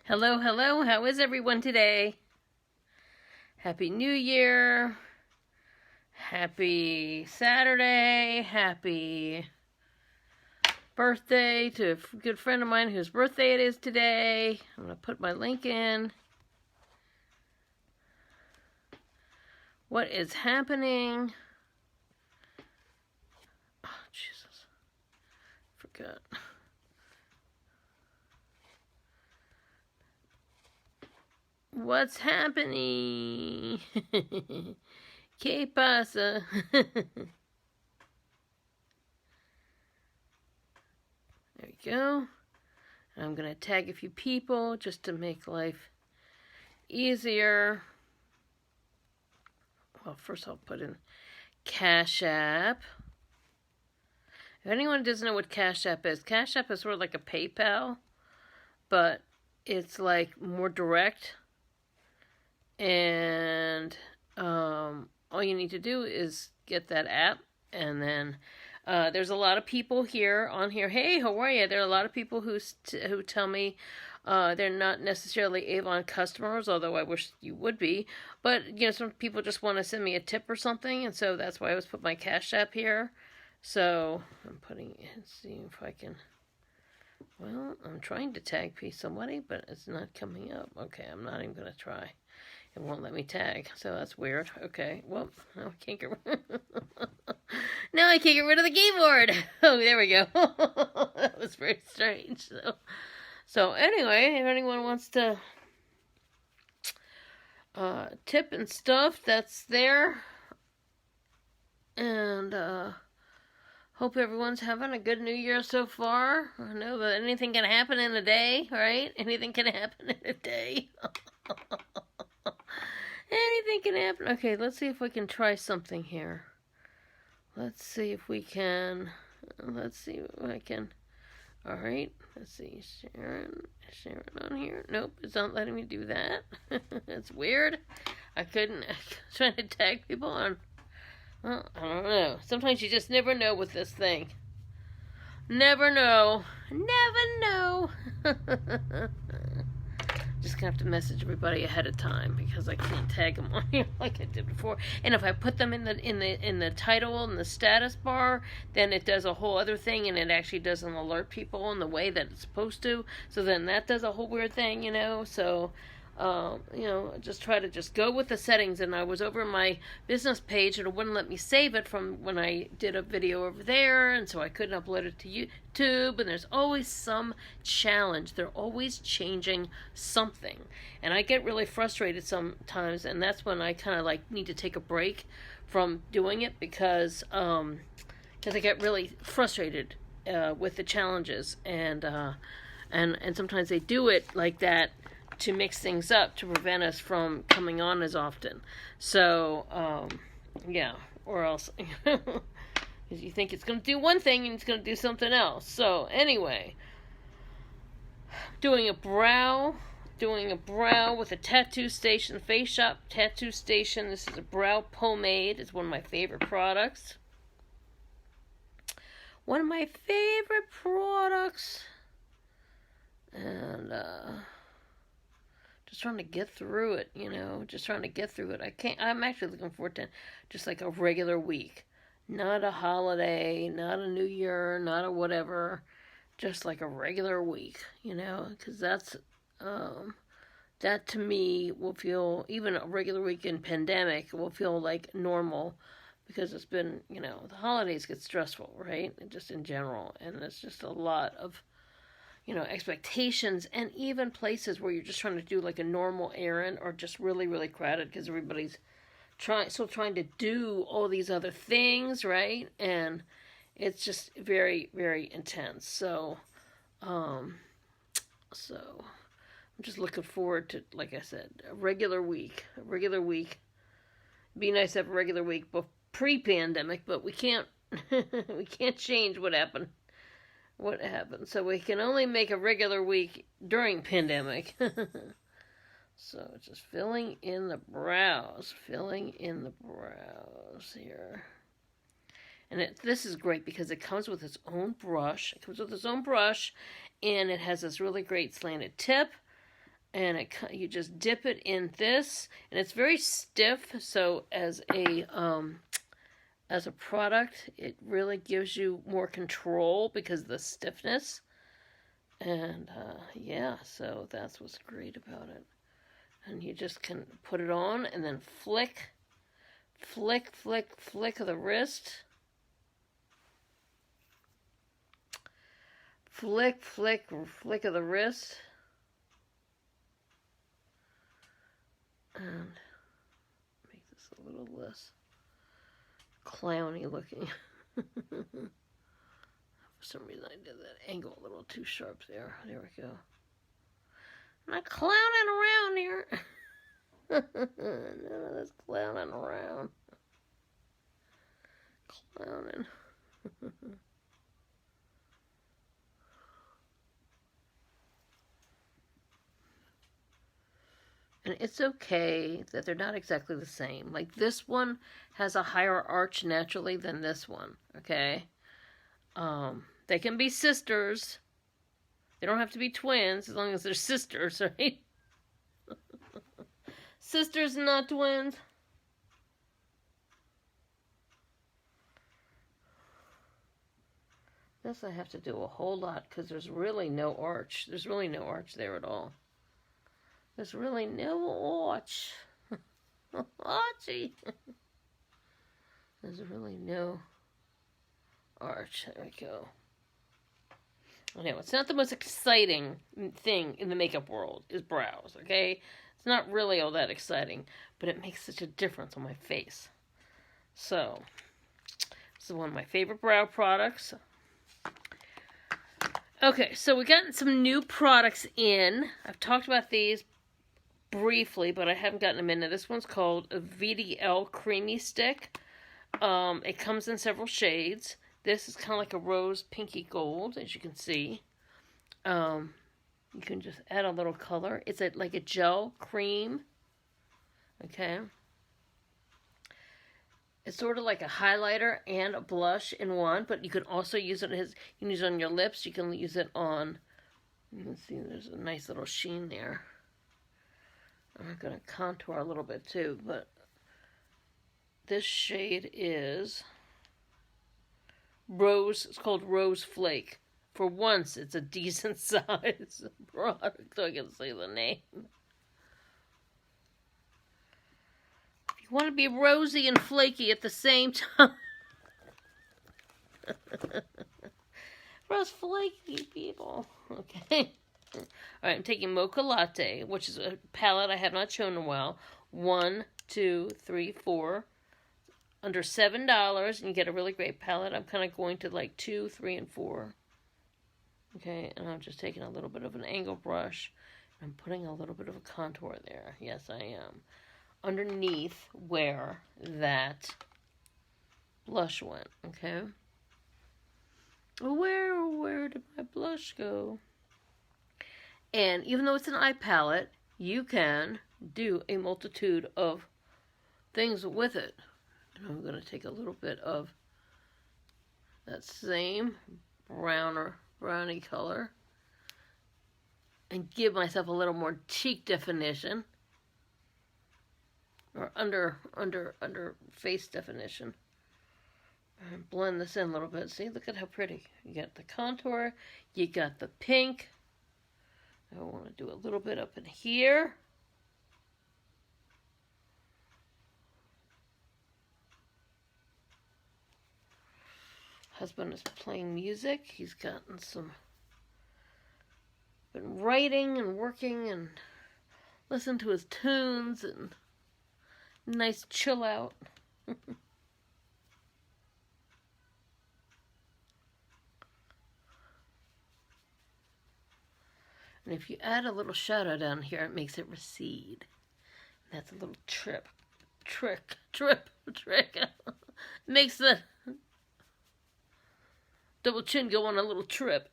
Hello, hello. How is everyone today? Happy New Year. Happy Saturday. Happy birthday to a good friend of mine whose birthday it is today. I'm going to put my link in. What is happening? Oh, Jesus. Forgot. What's happening? ¿Qué pasa? There we go. I'm going to tag a few people just to make life easier. Well, first I'll put in CashApp. If anyone doesn't know what CashApp is sort of like a PayPal, but it's like more direct. And all you need to do is get that app, and then there's a lot of people on here. Hey, how are you? There are a lot of people who tell me they're not necessarily Avon customers, although I wish you would be. But some people just want to send me a tip or something, and so that's why I always put my Cash App here. So I'm see if I can. Well, I'm trying to tag somebody, but it's not coming up. Okay, I'm not even gonna try. It won't let me tag, so that's weird. Okay, well, now I can't get now I can't get rid of the keyboard. Oh, there we go. That was very strange. So anyway, if anyone wants to tip and stuff, that's there. And hope everyone's having a good New Year so far. I know that anything can happen in a day, right? Anything can happen in a day. Anything can happen. Okay, let's see if we can try something here. Let's see if we can. Let's see if I can. All right. Let's see. Sharon on here. Nope, it's not letting me do that. That's weird. I was trying to tag people on. Well, I don't know. Sometimes you just never know with this thing. Never know. Never know. Just gonna have to message everybody ahead of time because I can't tag them on here like I did before. And if I put them in the title and the status bar, then it does a whole other thing, and it actually doesn't alert people in the way that it's supposed to. So then that does a whole weird thing, So just try to just go with the settings. And I was over my business page, and it wouldn't let me save it from when I did a video over there, and so I couldn't upload it to YouTube. And there's always some challenge. They're always changing something, and I get really frustrated sometimes, and that's when I kind of need to take a break from doing it because I get really frustrated with the challenges, and sometimes they do it like that to mix things up to prevent us from coming on as often. So, or else you think it's going to do one thing and it's going to do something else. So, anyway, doing a brow with a tattoo station, Face Shop Tattoo Station. This is a brow pomade. It's one of my favorite products. And, just trying to get through it, I'm actually looking forward to just like a regular week. Not a holiday, not a New Year, not a whatever. Just like a regular week, because that's, that to me will feel, even a regular week in pandemic will feel like normal, because it's been, the holidays get stressful, right? Just in general. And it's just a lot of, expectations, and even places where you're just trying to do like a normal errand or just really, really crowded because everybody's still trying to do all these other things, right? And it's just very, very intense. So I'm just looking forward to, like I said, a regular week. It'd be nice to have a regular week pre-pandemic, but we can't we can't change what happened. So we can only make a regular week during pandemic. So just filling in the brows here. And this is great because it comes with its own brush. And it has this really great slanted tip. and you just dip it in this, and it's very stiff, so as a product, it really gives you more control because of the stiffness. And yeah, so that's what's great about it. And you just can put it on and then flick of the wrist. Flick of the wrist. And make this a little less clowny looking. For some reason I did that angle a little too sharp there. There we go. I'm not clowning around here. None of this clowning around. Clowning. And it's okay that they're not exactly the same. Like this one has a higher arch naturally than this one, okay? They can be sisters. They don't have to be twins as long as they're sisters, right? Sisters, not twins. This I have to do a whole lot because there's really no arch. There's really no arch there at all. There's really no arch. Archie. There's really no arch. There we go. I know, it's not the most exciting thing in the makeup world, is brows, okay? It's not really all that exciting, but it makes such a difference on my face. So, this is one of my favorite brow products. Okay, so we got some new products in. I've talked about these briefly, but I haven't gotten them in. This one's called a VDL Creamy Stick. It comes in several shades. This is kind of like a rose pinky gold, as you can see. You can just add a little color. It's like a gel cream. Okay. It's sort of like a highlighter and a blush in one, but you can also use it as, you can use it on your lips. You can use it on, you can see there's a nice little sheen there. I'm going to contour a little bit too, but this shade is Rose. It's called Rose Flake. For once, it's a decent size product, so I can say the name. If you want to be rosy and flaky at the same time. Rose flaky people. Okay. Alright, I'm taking Mocha Latte, which is a palette I have not shown in a while. 1, 2, 3, 4. Under $7, and you get a really great palette. I'm kind of going to like 2, 3, and 4. Okay, and I'm just taking a little bit of an angle brush. I'm putting a little bit of a contour there. Yes, I am. Underneath where that blush went, okay? Where did my blush go? And even though it's an eye palette, you can do a multitude of things with it. And I'm going to take a little bit of that same browny color and give myself a little more cheek definition, or under face definition. And blend this in a little bit. See, look at how pretty. You got the contour, you got the pink. I want to do a little bit up in here. Husband is playing music. He's gotten been writing and working and listen to his tunes and nice chill out. And if you add a little shadow down here, it makes it recede. That's a little trick. Makes the double chin go on a little trip.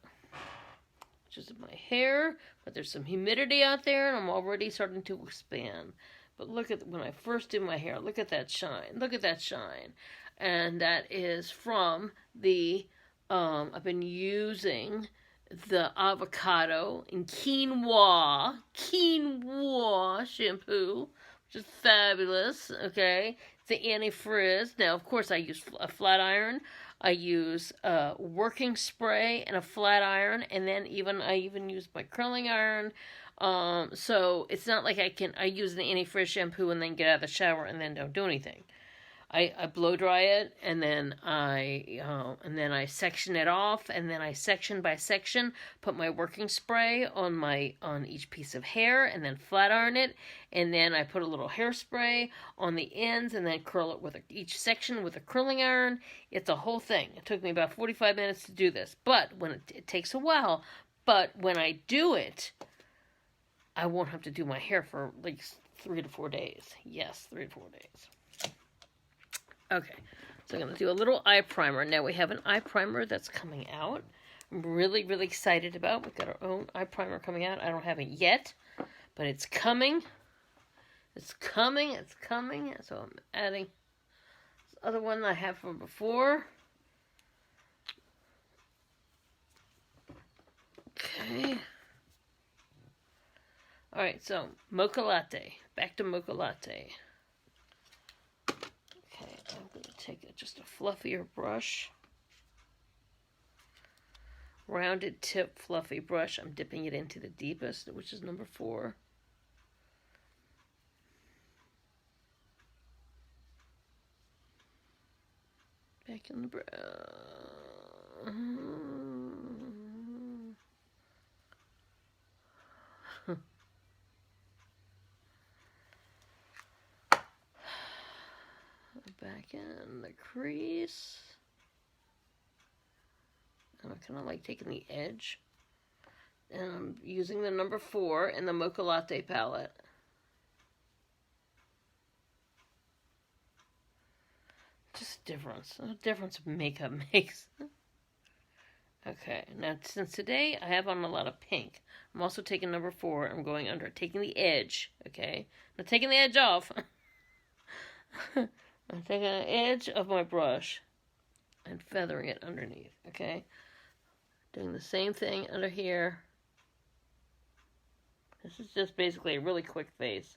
Just my hair, but there's some humidity out there, and I'm already starting to expand. But look at, when I first did my hair, look at that shine. Look at that shine. And that is from the, I've been using the avocado and quinoa shampoo, which is fabulous, okay? It's the anti-frizz. Now, of course, I use a flat iron. I use a working spray and a flat iron, and then I even use my curling iron. So it's not like I use the anti-frizz shampoo and then get out of the shower and then don't do anything. I blow dry it, and then I section it off, and then I section by section put my working spray on each piece of hair, and then flat iron it, and then I put a little hairspray on the ends, and then curl it with each section with a curling iron. It's a whole thing. It took me about 45 minutes to do this, but when it takes a while. But when I do it, I won't have to do my hair for like 3 to 4 days. Yes, 3 to 4 days. Okay, so I'm going to do a little eye primer. Now we have an eye primer that's coming out. I'm really, really excited about. We've got our own eye primer coming out. I don't have it yet, but it's coming. It's coming. It's coming. So I'm adding this other one that I have from before. Okay. All right, so mocha latte. Back to mocha latte. I'm going to take just a fluffier brush, rounded tip fluffy brush. I'm dipping it into the deepest, which is number 4. Back in the brown. Back in the crease. And I'm kind of like taking the edge. And I'm using the number 4 in the Mocha Latte palette. Just difference. A difference makeup makes. Okay, now since today I have on a lot of pink, I'm also taking number 4. I'm going under, taking the edge. Okay, not taking the edge off. I'm taking an edge of my brush and feathering it underneath, okay? Doing the same thing under here. This is just basically a really quick face,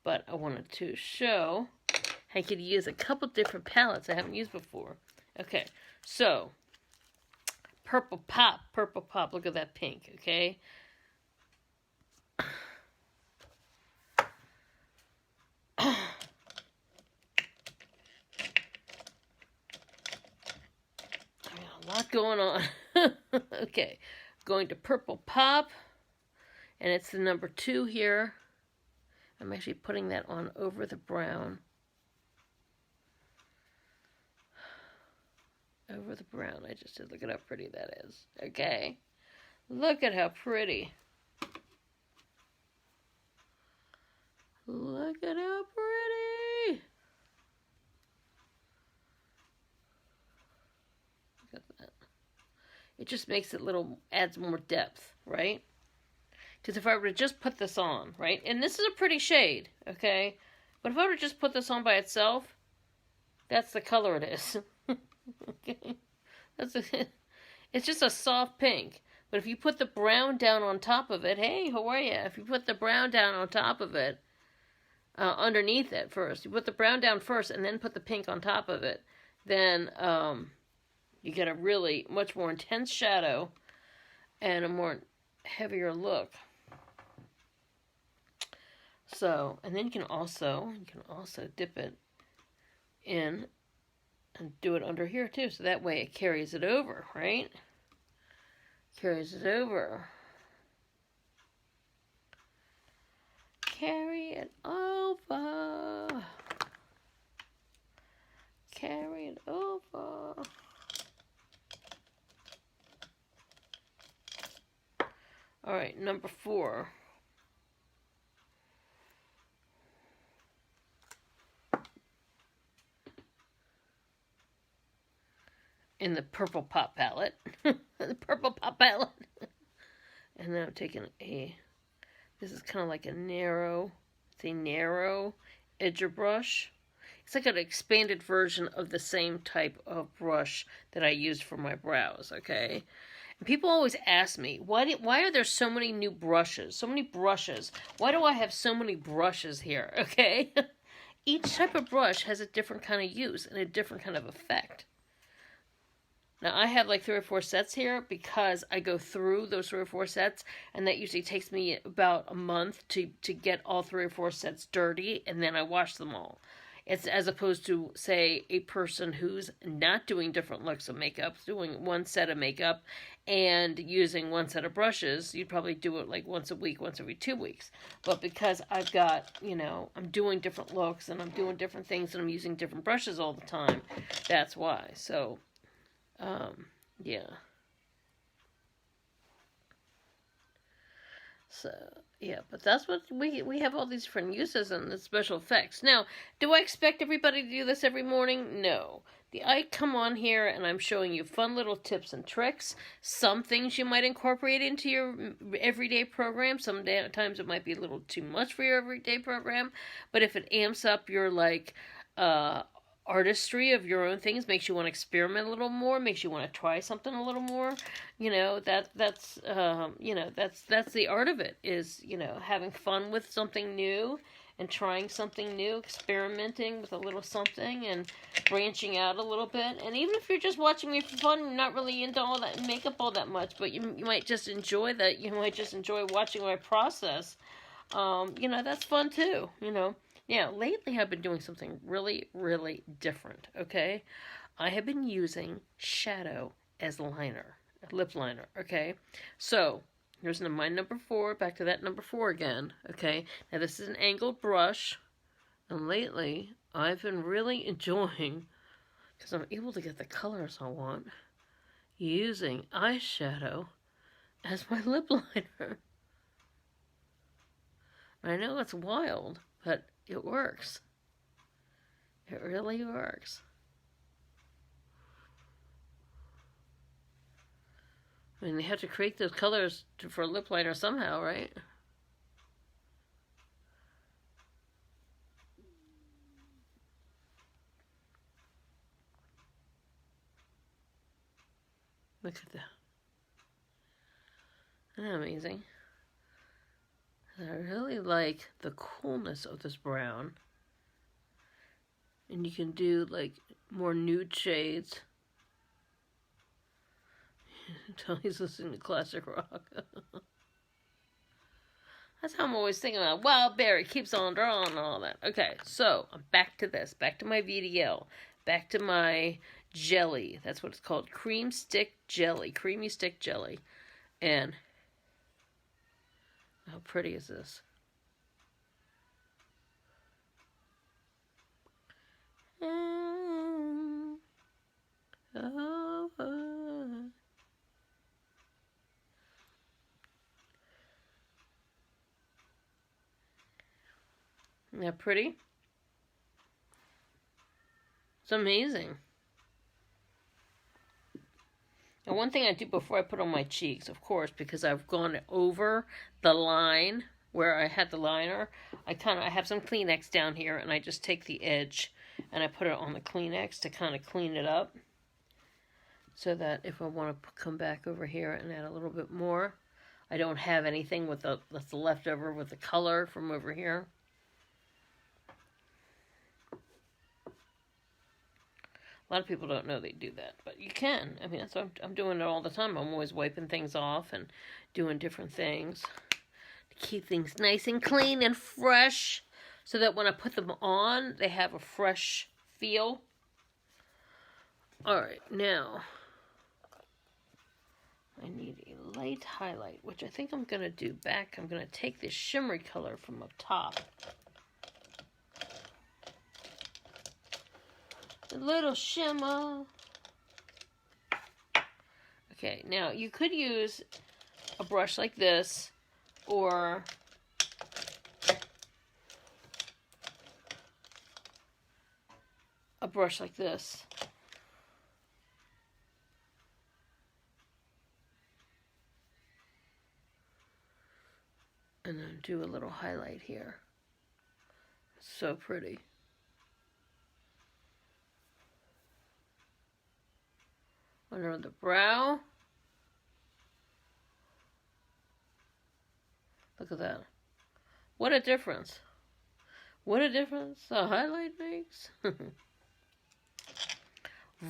but I wanted to show I could use a couple different palettes I haven't used before. Okay, so purple pop, look at that pink, okay? A lot going on. Okay, going to purple pop, and it's the number 2 here. I'm actually putting that on over the brown. Over the brown. I just did. Look at how pretty that is. Okay, look at how pretty. Look at how pretty. It just makes it adds more depth, right? Because if I were to just put this on, right? And this is a pretty shade, okay? But if I were to just put this on by itself, that's the color it is. Okay? It's just a soft pink. But if you put the brown down on top of it, hey, how are you? If you put the brown down on top of it, underneath it first, you put the brown down first and then put the pink on top of it, then, you get a really much more intense shadow and a more heavier look. So, and then you can also dip it in and do it under here too. So that way it carries it over, right? Carries it over. Carry it over. Carry it over. All right, number 4. In the purple pop palette. The purple pop palette. And then I'm taking this is kind of like a narrow edger brush. It's like an expanded version of the same type of brush that I used for my brows, okay? People always ask me, why are there so many new brushes? So many brushes. Why do I have so many brushes here? Okay? Each type of brush has a different kind of use and a different kind of effect. Now, I have like 3 or 4 sets here because I go through those 3 or 4 sets, and that usually takes me about a month to get all 3 or 4 sets dirty, and then I wash them all. It's as opposed to, say, a person who's not doing different looks of makeup, doing 1 set of makeup and using 1 set of brushes. You'd probably do it like once a week, once every 2 weeks. But because I've got, I'm doing different looks and I'm doing different things and I'm using different brushes all the time, that's why. So, yeah. So, yeah, but that's what we have all these different uses and the special effects. Now, do I expect everybody to do this every morning? No. I come on here and I'm showing you fun little tips and tricks. Some things you might incorporate into your everyday program. Sometimes it might be a little too much for your everyday program. But if it amps up your, artistry of your own things, makes you want to experiment a little more, makes you want to try something a little more, that's the art of it, is having fun with something new and trying something new, experimenting with a little something and branching out a little bit. And even if you're just watching me for fun, you're not really into all that makeup all that much, but you might just enjoy that. You might just enjoy watching my process. That's fun too. Now, lately I've been doing something really, really different, okay? I have been using shadow as liner, lip liner, okay? So, here's my number 4, back to that number 4 again, okay? Now, this is an angled brush, and lately I've been really enjoying, because I'm able to get the colors I want, using eyeshadow as my lip liner. I know it's wild, but it works. It really works. I mean, they have to create those colors for a lip liner somehow, right? Look at that. Isn't that amazing? I really like the coolness of this brown. And you can do like more nude shades. Tony's listening to classic rock. That's how I'm always thinking about Wild Berry keeps on drawing and all that. Okay, so I'm back to this. Back to my VDL. Back to my jelly. That's what it's called. Cream stick jelly. Creamy stick jelly. And how pretty is this? Isn't that pretty? It's amazing. And one thing I do before I put on my cheeks, of course, because I've gone over the line where I had the liner, I have some Kleenex down here, and I just take the edge and I put it on the Kleenex to kind of clean it up, so that if I want to come back over here and add a little bit more, I don't have anything that's left over with the color from over here. A lot of people don't know they do that, but you can. I mean, that's what I'm doing it all the time. I'm always wiping things off and doing different things to keep things nice and clean and fresh, so that when I put them on, they have a fresh feel. Alright, now I need a light highlight, which I think I'm going to do back. I'm going to take this shimmery color from up top. A little shimmer. Okay, now you could use a brush like this, or a brush like this. And then do a little highlight here. So pretty. Under the brow. Look at that. What a difference. What a difference a highlight makes.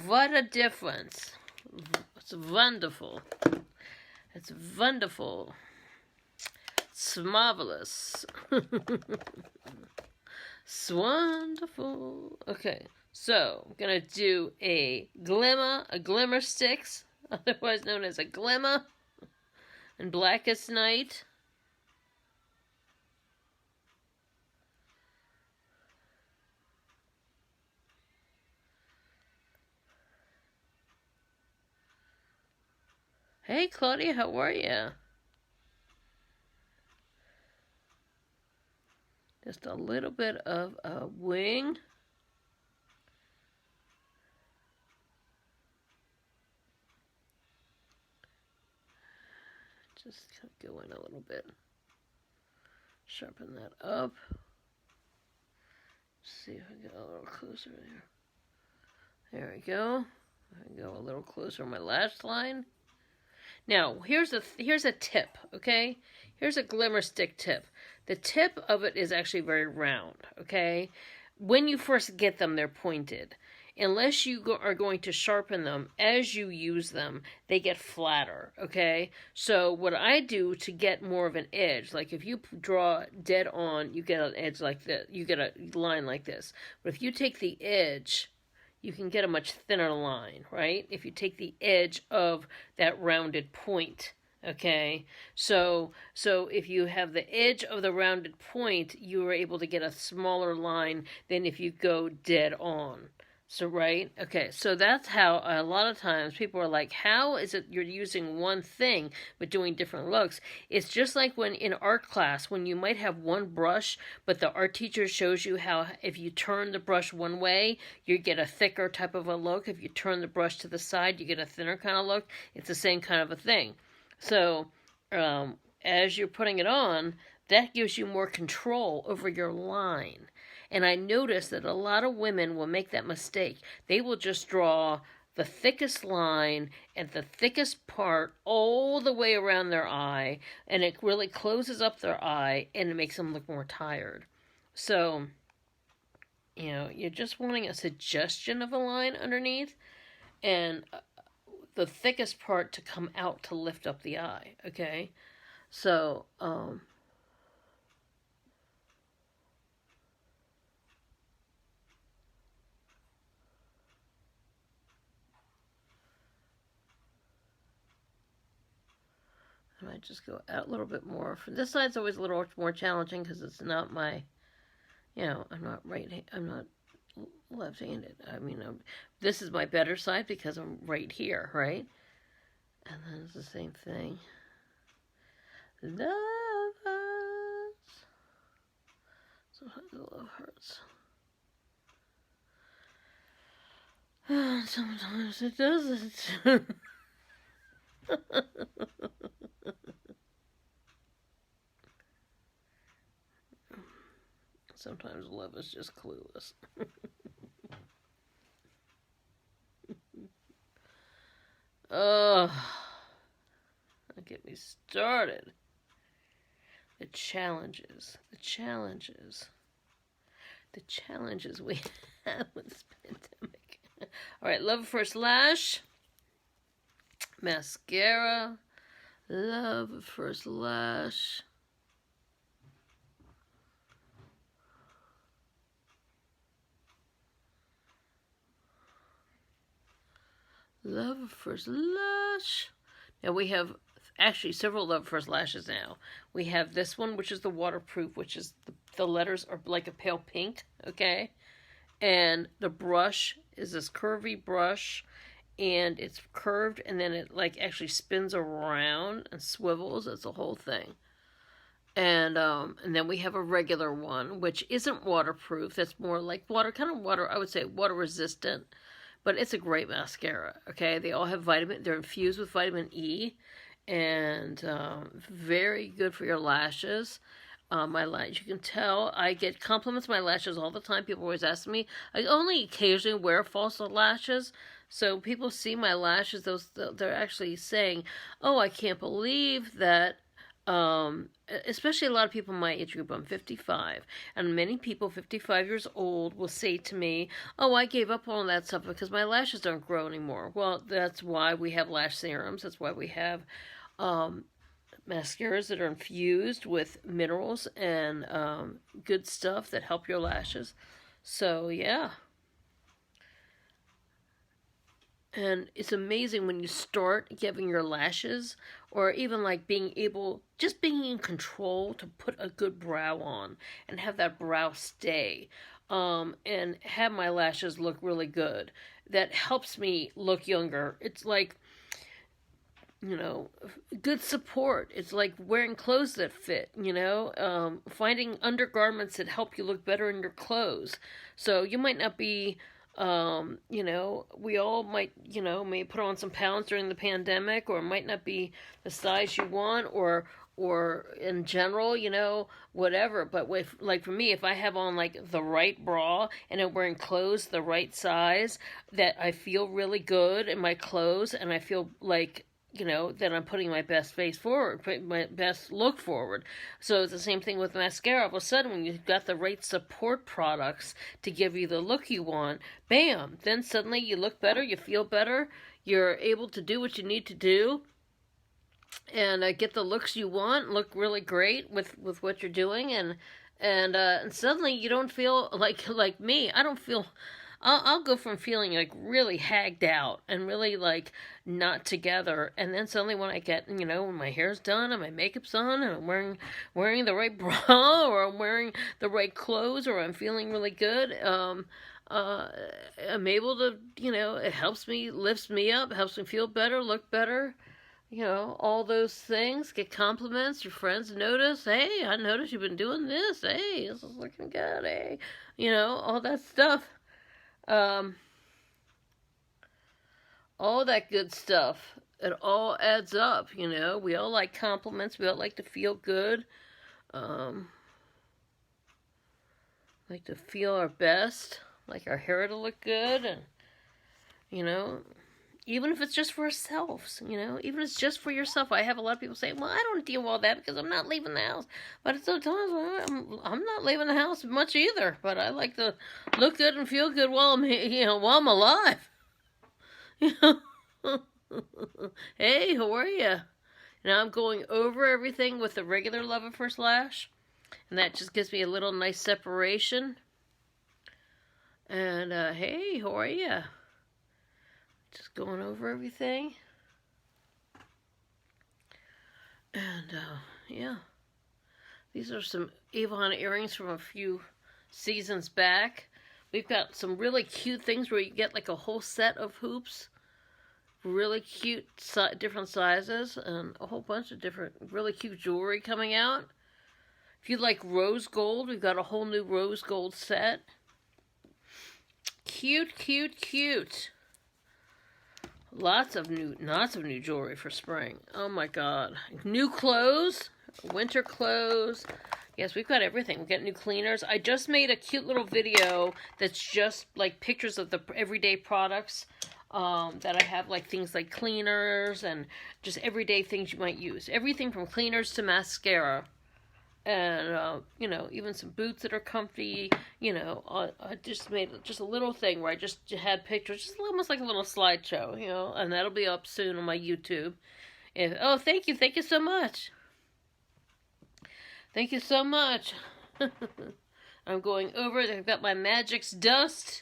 What a difference. It's wonderful. It's wonderful. It's marvelous. It's wonderful. Okay, so I'm going to do a glimmer sticks, otherwise known as a glimmer, and Blackest Night. Hey, Claudia, how are you? Just a little bit of a wing. Just go in a little bit. Sharpen that up. See if I get a little closer there. There we go. I go a little closer on my lash line. Now, here's a tip, okay? Here's a glimmer stick tip. The tip of it is actually very round, okay? When you first get them, they're pointed. Unless you are going to sharpen them as you use them, they get flatter, okay? So what I do to get more of an edge, like if you draw dead on, you get an edge like this. You get a line like this. But if you take the edge, you can get a much thinner line, right? If you take the edge of that rounded point, okay? So if you have the edge of the rounded point, you are able to get a smaller line than if you go dead on. So, right? Okay, so that's how a lot of times people are like, how is it you're using one thing but doing different looks? It's just like when in art class, when you might have one brush, but the art teacher shows you how if you turn the brush one way, you get a thicker type of a look. If you turn the brush to the side, you get a thinner kind of look. It's the same kind of a thing. So, as you're putting it on, that gives you more control over your line. And I notice that a lot of women will make that mistake. They will just draw the thickest line and the thickest part all the way around their eye, and it really closes up their eye, and it makes them look more tired. So, you're just wanting a suggestion of a line underneath, and the thickest part to come out to lift up the eye, okay? So, I might just go out a little bit more. For this side's always a little more challenging because it's not my, I'm not left-handed. I mean, this is my better side because I'm right here, right? And then it's the same thing. Love hurts. Sometimes the love hurts. Sometimes it doesn't. Sometimes love is just clueless. Oh, don't get me started. The challenges we have with this pandemic. All right, love at first lash, mascara, love at first lash. Love at first lash. Now we have actually several love at first lashes now. We have this one, which is the waterproof, which is the letters are like a pale pink, okay? And the brush is this curvy brush, and it's curved, and then it like actually spins around and swivels. It's a whole thing. And then we have a regular one, which isn't waterproof. That's more like water, kind of water, I would say water resistant. But it's a great mascara, okay? They all have they're infused with vitamin E, and very good for your lashes. You can tell, I get compliments on my lashes all the time. People always ask me. I only occasionally wear false lashes, so people see my lashes, they're actually saying, oh, I can't believe that Especially a lot of people my age group. I'm 55, and many people 55 years old will say to me, "Oh, I gave up on that stuff because my lashes don't grow anymore." Well, that's why we have lash serums. That's why we have mascaras that are infused with minerals and good stuff that help your lashes. So yeah. And it's amazing when you start giving your lashes, or even like being in control to put a good brow on and have that brow stay, and have my lashes look really good. That helps me look younger. It's like, good support. It's like wearing clothes that fit, finding undergarments that help you look better in your clothes. So you might not be we all might, may put on some pounds during the pandemic, or it might not be the size you want, or in general, whatever. But like for me, if I have on like the right bra and I'm wearing clothes the right size, that I feel really good in my clothes, and I feel like, that I'm putting my best face forward, putting my best look forward. So it's the same thing with mascara. All of a sudden, when you've got the right support products to give you the look you want, bam, then suddenly you look better, you feel better, you're able to do what you need to do, and get the looks you want, look really great with what you're doing, and suddenly you don't feel like me. I don't feel... I'll go from feeling like really hagged out and really like not together, and then suddenly when I get, when my hair's done and my makeup's on and I'm wearing the right bra, or I'm wearing the right clothes, or I'm feeling really good, I'm able to, it helps me, lifts me up, helps me feel better, look better, all those things. Get compliments, your friends notice, hey, I noticed you've been doing this, hey, this is looking good, hey, all that stuff. All that good stuff. It all adds up, We all like compliments. We all like to feel good. Like to feel our best. Like our hair to look good. And, even if it's just for ourselves, even if it's just for yourself. I have a lot of people say, well, I don't deal with all that because I'm not leaving the house. But at sometimes I'm not leaving the house much either. But I like to look good and feel good while I'm alive. Hey, how are you? Now I'm going over everything with the regular Love at First Lash. And that just gives me a little nice separation. And, hey, how are you? Just going over everything. And, yeah. These are some Avon earrings from a few seasons back. We've got some really cute things where you get like a whole set of hoops. Really cute, different sizes. And a whole bunch of different, really cute jewelry coming out. If you like rose gold, we've got a whole new rose gold set. Cute, cute, cute. Lots of new jewelry for spring. Oh my god. New clothes, winter clothes. Yes, we've got everything. We've got new cleaners. I just made a cute little video that's just like pictures of the everyday products that I have, like things like cleaners and just everyday things you might use. Everything from cleaners to mascara. And, even some boots that are comfy, I just made just a little thing where I just had pictures, just almost like a little slideshow, and that'll be up soon on my YouTube. And, oh, thank you so much. Thank you so much. I'm going over, I've got my Magic's Dust,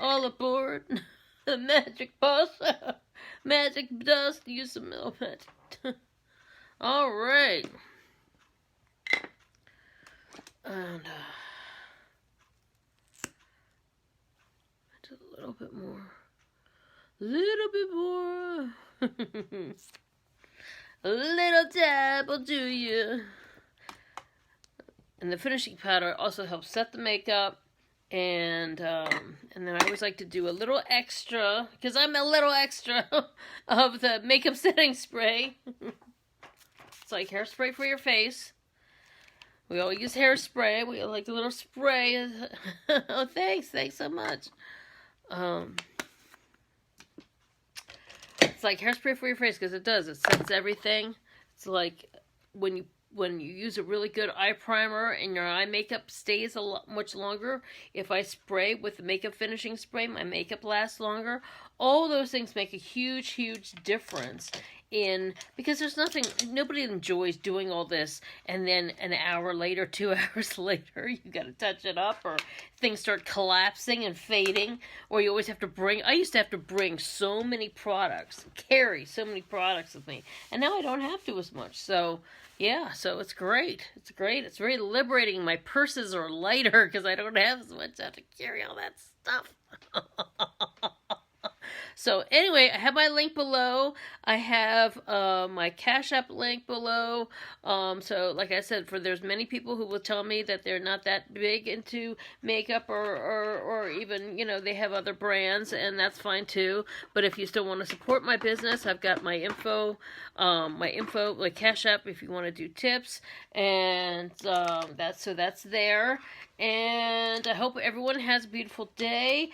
all aboard, the Magic Bus, Magic Dust, use some milk. All right. And just a little bit more. A little dab will do you. And the finishing powder also helps set the makeup. And then I always like to do a little extra, because I'm a little extra, of the makeup setting spray. It's like hairspray for your face. We all use hairspray. We like the little spray. Oh, thanks so much. It's like hairspray for your face because it does. It sets everything. It's like when you use a really good eye primer and your eye makeup stays much longer. If I spray with the makeup finishing spray, my makeup lasts longer. All those things make a huge, huge difference because nobody enjoys doing all this and then an hour later, 2 hours later, you got to touch it up or things start collapsing and fading, or you always have to I used to have to bring so many products, carry so many products with me, and now I don't have to as much. So yeah, so it's great. It's great. It's very liberating. My purses are lighter because I don't have as much. I have to carry all that stuff. So anyway, I have my link below. I have my Cash App link below. So like I said, there's many people who will tell me that they're not that big into makeup or even, they have other brands, and that's fine too. But if you still want to support my business, I've got my info, like Cash App if you want to do tips, and that's there. And I hope everyone has a beautiful day.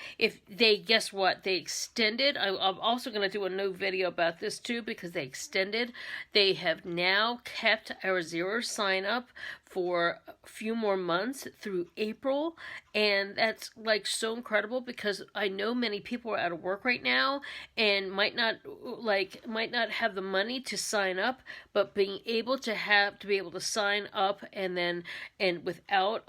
Guess what? They extended. I'm also going to do a new video about this too because they extended. They have now kept our zero sign up for a few more months through April, and that's like so incredible because I know many people are out of work right now and might not have the money to sign up, but being able to sign up and without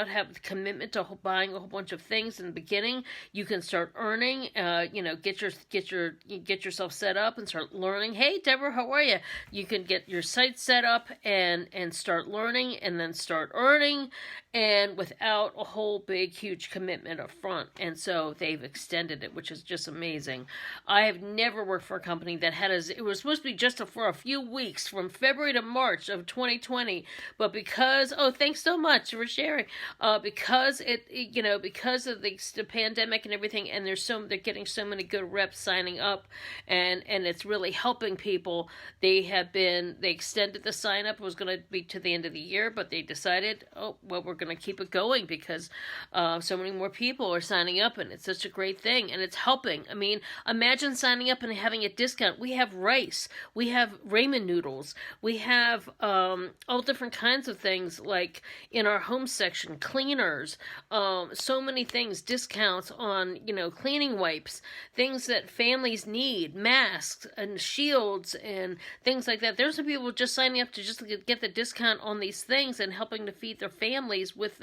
having commitment to buying a whole bunch of things in the beginning, you can start earning. Get yourself set up and start learning. Hey, Deborah, how are you? You can get your site set up and start learning and then start earning, and without a whole big huge commitment up front. And so they've extended it, which is just amazing. I have never worked for a company that it was supposed to be just for a few weeks from February to March of 2020, but thanks so much for sharing, because because of the pandemic and everything, and they're getting so many good reps signing up, and it's really helping people. They extended the sign up. It was going to be to the end of the year, but they decided, we're going to keep it going because so many more people are signing up, and it's such a great thing, and it's helping. I mean, imagine signing up and having a discount. We have rice, we have ramen noodles, we have all different kinds of things, like in our home section, cleaners, so many things, discounts on cleaning wipes, things that families need, masks and shields and things like that. There's some people just signing up to just get the discount on these things and helping to feed their families with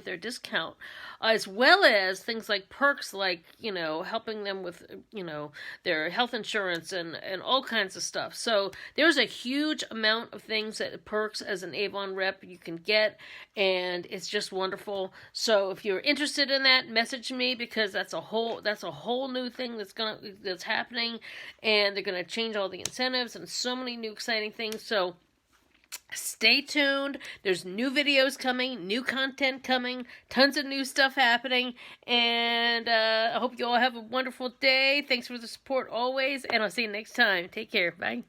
their discount, as well as things like perks, like helping them with their health insurance and all kinds of stuff. So there's a huge amount of things perks as an Avon rep you can get, and it's just wonderful. So if you're interested in that, message me, because that's a whole new thing that's happening, and they're gonna change all the incentives and so many new exciting things. So stay tuned. There's new videos coming, new content coming, tons of new stuff happening, and I hope you all have a wonderful day. Thanks for the support always, and I'll see you next time. Take care. Bye.